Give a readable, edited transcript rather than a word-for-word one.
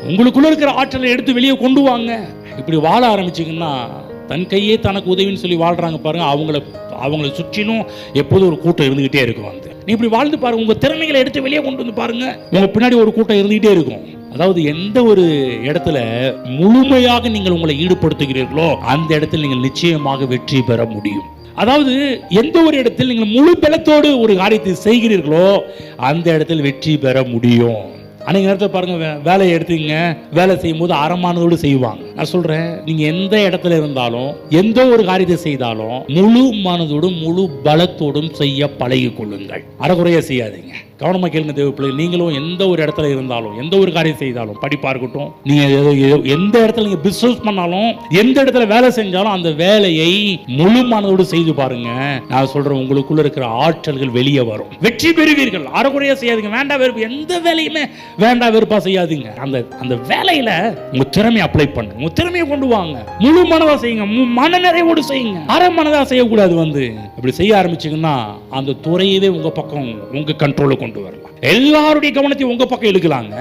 உங்களுக்குள்ள இருக்கிற ஆற்றலை எடுத்து வெளியே கொண்டு வாங்க. இப்படி வாழ ஆரம்பிச்சிங்கன்னா தன் கையே தனக்கு உதவின்னு சொல்லி வாழ்றாங்க பாருங்க, அவங்கள சுற்றினும் எப்போதும் ஒரு கூட்டம் இருந்துகிட்டே இருக்கும். நீ இப்படி வாழ்ந்து பாருங்க, உங்க திறமைகளை எடுத்து வெளியே கொண்டு வந்து பாருங்க, உங்க பின்னாடி ஒரு கூட்டம் இருந்துகிட்டே இருக்கும். அதாவது எந்த ஒரு இடத்துல முழுமையாக நீங்கள் உங்களை ஈடுபடுத்துகிறீர்களோ அந்த இடத்தில் நீங்கள் நிச்சயமாக வெற்றி பெற முடியும். அதாவது எந்த ஒரு இடத்தில் நீங்கள் முழு பலத்தோடு ஒரு காரியத்தை செய்கிறீர்களோ அந்த இடத்தில் வெற்றி பெற முடியும். அன்றைக்கு நேரத்தில் பாருங்க, வேலையை எடுத்துங்க, வேலை செய்யும் போது அறமானதோடு செய்வாங்க. நான் சொல்றேன், நீங்க எந்த இடத்துல இருந்தாலும் எந்த ஒரு காரியத்தை செய்தாலும் முழு மனதோடும் முழு பலத்தோடும் செய்ய பழகி கொள்ளுங்கள். அறகுறையா செய்யாதீங்க. கவனமா கேளுங்க தேவ பிள்ளை. நீங்களும் எந்த ஒரு இடத்துல இருந்தாலும் எந்த ஒரு காரியம் செய்தாலும், படிப்பா இருக்கட்டும், நீங்க எந்த இடத்துல நீங்க பிசினஸ் பண்ணாலும் எந்த இடத்துல வேலை செஞ்சாலும் அந்த வேலையை முழு மனதோடு செய்து பாருங்க. நான் சொல்றேன், உங்களுக்குள்ள இருக்கிற ஆற்றல்கள் வெளியே வரும், வெற்றி பெறுவீர்கள். அறகுறையா செய்யாதீங்க, வேண்டாம் வெறுப்பு, எந்த வேலையுமே வேண்டாம் வெறுப்பா செய்யாதீங்க. அந்த வேலையில உங்க திறமையை அப்ளை பண்ணுங்க, உங்க திறமையை கொண்டு வாங்க, முழு மனதா செய்யுங்க, மன நிறைவோடு செய்யுங்க. அரை மனதா செய்யக்கூடாது. அப்படி செய்ய ஆரம்பிச்சீங்கன்னா அந்த துறையவே உங்க பக்கம், உங்க கண்ட்ரோலுக்கு கொண்டு வரலாம். எல்லாருடைய கவனத்தையும் உங்க பக்கம் இழுக்கலாங்க.